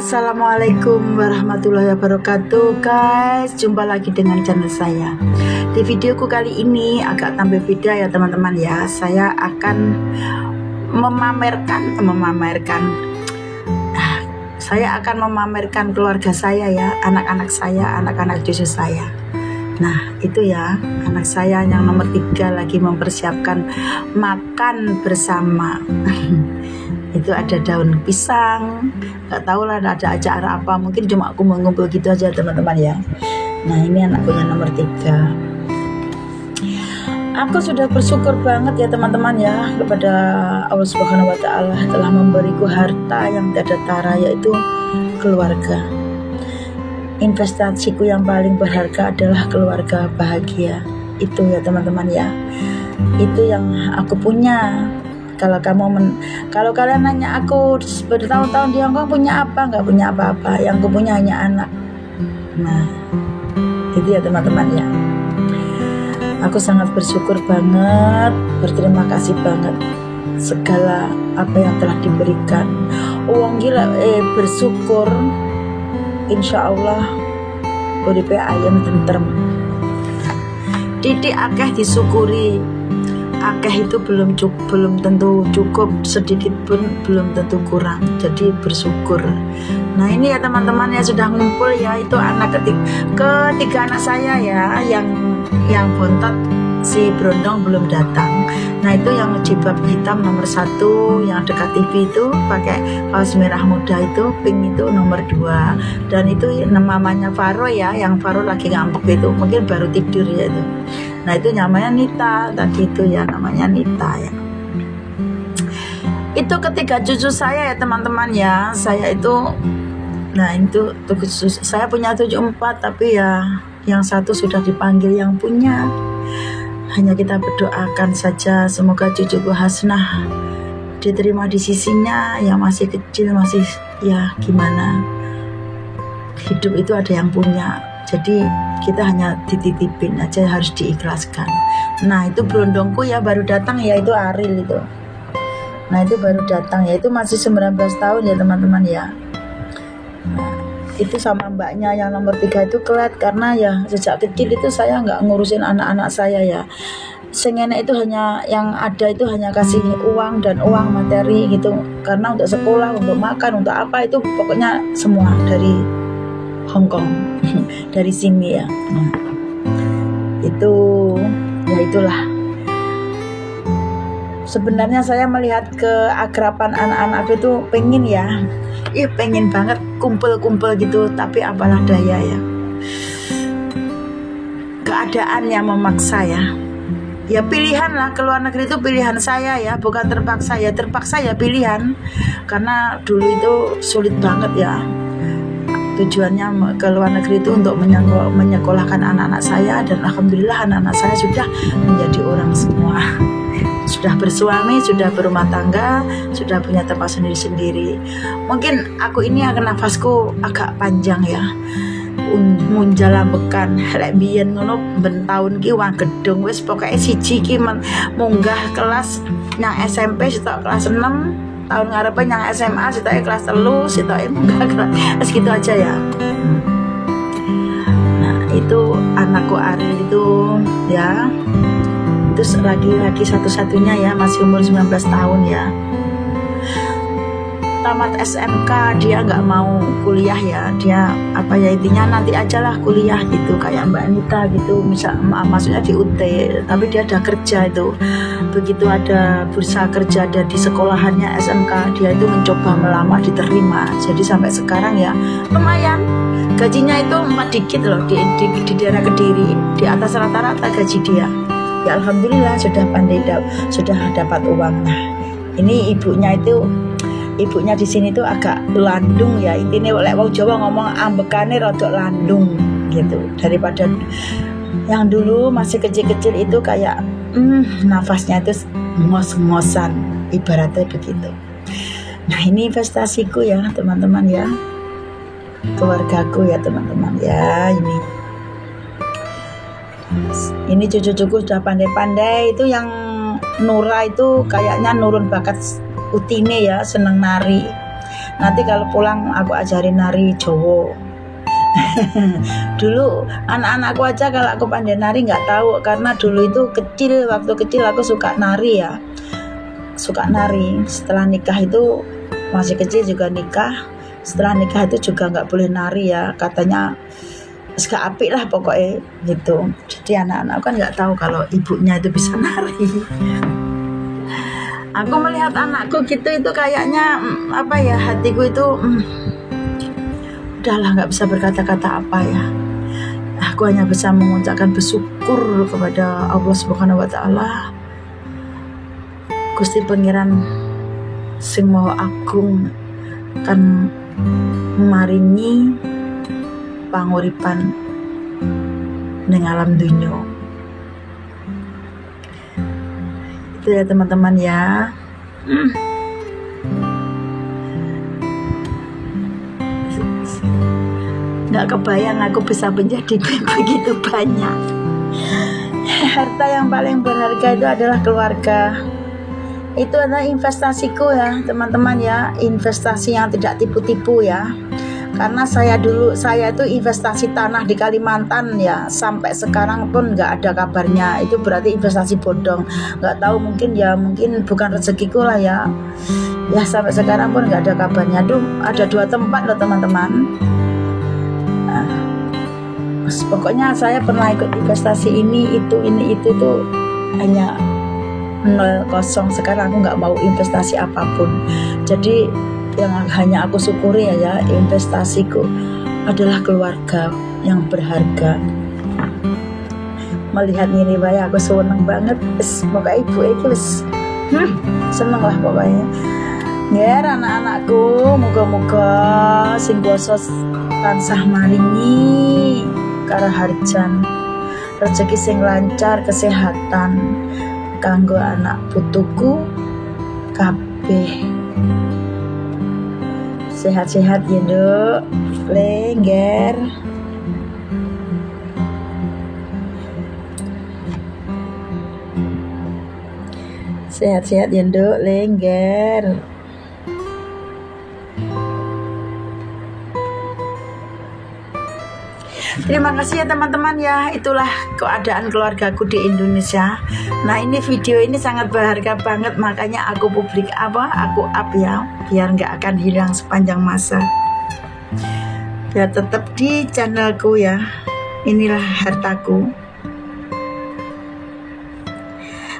Assalamualaikum warahmatullahi wabarakatuh guys. Jumpa lagi dengan channel saya. Di videoku kali ini agak tampil beda ya teman-teman ya. Saya akan memamerkan keluarga saya ya, anak-anak saya, anak-anak cucu saya. Nah itu ya, anak saya yang nomor 3 lagi mempersiapkan makan bersama. Itu ada daun pisang, nggak tahu lah ada acara apa, mungkin cuma aku mau ngumpul gitu aja teman-teman ya. Nah ini anakku yang nomor 3. Aku sudah bersyukur banget ya teman-teman ya kepada Allah Subhanahu wa Ta'ala telah memberiku harta yang tiada tara, yaitu keluarga. Investasiku yang paling berharga adalah keluarga bahagia. Itu ya teman-teman ya, itu yang aku punya. Kalau kalian nanya aku bertahun-tahun di Hongkong punya apa, nggak punya apa-apa. Yang aku punya hanya anak. Nah itu ya teman-teman ya. Aku sangat bersyukur banget, berterima kasih banget segala apa yang telah diberikan. Uang gila bersyukur, insya Allah uripe ayam tentrem. Titik akeh disyukuri. Akeh itu belum tentu cukup, sedikit pun belum tentu kurang, jadi bersyukur. Nah ini ya teman-teman ya, sudah ngumpul ya, itu anak ketiga anak saya ya, yang bontot si Brondong belum datang. Nah itu yang jilbab hitam nomor 1 yang dekat TV itu pakai kaos merah muda itu, pink itu nomor 2. Dan itu namanya Faro ya, yang Faro lagi ngambek itu, mungkin baru tidur ya itu. Nah itu namanya Nita tadi itu ya, namanya Nita ya. Itu ketiga cucu saya ya teman-teman ya. Saya itu, nah itu saya punya 74, tapi ya yang satu sudah dipanggil yang punya. Hanya kita berdoakan saja semoga cucuku Hasnah diterima di sisinya. Yang masih kecil masih ya gimana, hidup itu ada yang punya, jadi kita hanya dititipin aja, harus diikhlaskan. Nah itu Brondongku ya baru datang ya, itu Aril itu. Nah itu baru datang ya, itu masih 19 tahun ya teman-teman ya. Nah, itu sama mbaknya yang nomor 3 itu kelat, karena ya sejak kecil itu saya nggak ngurusin anak-anak saya ya. Sengenek itu hanya yang ada itu hanya kasih uang dan uang materi gitu, karena untuk sekolah, untuk makan, untuk apa itu pokoknya semua dari Hongkong, dari sini ya. Nah, itu ya itulah. Sebenarnya saya melihat keakraban anak-anak itu pengen ya, pengen banget kumpul-kumpul gitu, tapi apalah daya ya, keadaan yang memaksa ya. Ya pilihan lah, ke luar negeri itu pilihan saya ya, bukan terpaksa ya. Terpaksa ya pilihan, karena dulu itu sulit banget ya. Tujuannya ke luar negeri itu untuk menyekolahkan anak-anak saya, dan alhamdulillah anak-anak saya sudah menjadi orang semua. Sudah bersuami, sudah berumah tangga, sudah punya tempat sendiri-sendiri. Mungkin aku ini akan nafasku agak panjang ya. Munjalambekan lek biyen ngono ben taun ki wong gedung wis pokoke siji ki munggah kelas nang SMP sitok kelas 6, tahun ngarepe yang SMA sitoke kelas 3, sitoke munggah kelas gitu aja ya. Nah itu anakku Ari itu ya, itu lagi satu-satunya ya, masih umur 19 tahun ya. Tamat SMK dia nggak mau kuliah ya, dia apa ya, intinya nanti aja lah kuliah gitu, kayak Mbak Anita gitu, maksudnya di UT, tapi dia ada kerja itu. Begitu ada bursa kerja ada di sekolahannya SMK, dia itu mencoba melamar, diterima. Jadi sampai sekarang ya lumayan, gajinya itu dikit loh di daerah Kediri, di atas rata-rata gaji dia. Ya alhamdulillah sudah pandai, sudah dapat uang. Nah ini ibunya di sini tuh agak landung ya, intinya lek wong Jawa ngomong ambekane rada landung gitu, daripada yang dulu masih kecil-kecil itu kayak nafasnya itu ngos-ngosan, ibaratnya begitu. Nah ini investasiku ya teman-teman ya, keluargaku ya teman-teman ya. Ini cucu-cucu sudah pandai-pandai. Itu yang Nura itu kayaknya nurun bakat Utine ya, seneng nari. Nanti kalau pulang aku ajarin nari Jawa. Dulu anak-anakku aja kalau aku pandai nari nggak tahu, karena dulu itu waktu kecil aku suka nari ya, suka nari. Setelah nikah itu, masih kecil juga nikah, setelah nikah itu juga nggak boleh nari ya, katanya gak apik lah pokoknya gitu. Jadi anak-anak kan nggak tahu kalau ibunya itu bisa nari. Aku melihat anakku gitu itu kayaknya apa ya, hatiku itu udahlah nggak bisa berkata-kata apa ya. Aku hanya bisa mengucapkan bersyukur kepada Allah Subhanahu wa Ta'ala, Gusti Pangeran sing Maha Agung kan maringi panguripan ning alam dunya. Itu ya teman-teman ya. Nggak kebayang aku bisa menjadi begitu banyak. Harta yang paling berharga itu adalah keluarga. Itu adalah investasiku ya teman-teman ya, investasi yang tidak tipu-tipu ya. Karena saya itu investasi tanah di Kalimantan ya, sampai sekarang pun nggak ada kabarnya. Itu berarti investasi bodong. Nggak tahu, mungkin bukan rezekiku lah ya. Ya sampai sekarang pun nggak ada kabarnya. Ada 2 tempat loh teman-teman. Pokoknya saya pernah ikut investasi ini itu tuh hanya 0 kosong. Sekarang aku nggak mau investasi apapun. Jadi yang hanya aku syukuri ya investasiku adalah keluarga yang berharga. Melihat ini Raya aku seneng banget. Pokoknya ibu itu seneng lah pokoknya. Nger anak-anakku, moga-moga sing basa tansah maringi karaharjan, rezeki sing lancar, kesehatan kanggo anak putuku kabeh. Sehat-sehat ya Nduk, Lengger. Sehat-sehat ya Nduk, Lengger. Terima kasih ya teman-teman ya. Itulah keadaan keluargaku di Indonesia. Nah ini video ini sangat berharga banget, makanya aku aku up ya, biar nggak akan hilang sepanjang masa, biar tetap di channelku ya. Inilah hartaku.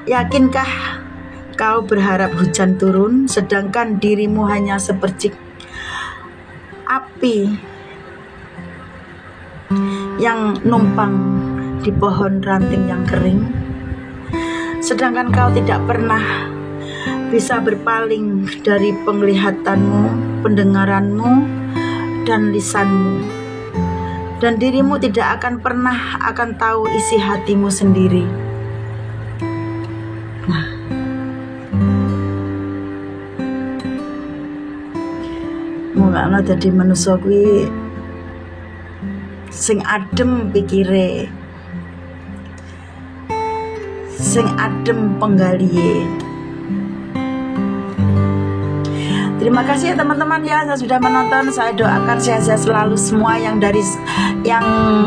Yakinkah kau berharap hujan turun, sedangkan dirimu hanya sepercik api yang numpang di pohon ranting yang kering, sedangkan kau tidak pernah bisa berpaling dari penglihatanmu, pendengaranmu, dan lisanmu, dan dirimu tidak akan pernah akan tahu isi hatimu sendiri. Nah, mulanya jadi manusia kuwi sing adem pikire, sing adem penggaliye. Terima kasih ya teman-teman ya, saya sudah menonton. Saya doakan sehat-sehat selalu semua yang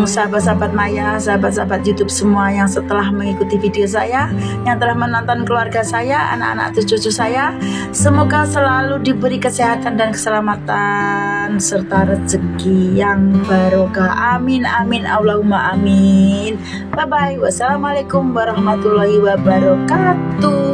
sahabat-sahabat Maya, sahabat-sahabat YouTube semua yang setelah mengikuti video saya, yang telah menonton keluarga saya, anak-anak cucu saya. Semoga selalu diberi kesehatan dan keselamatan serta rezeki yang barokah. Amin amin Allahumma amin. Bye bye. Wassalamualaikum warahmatullahi wabarakatuh.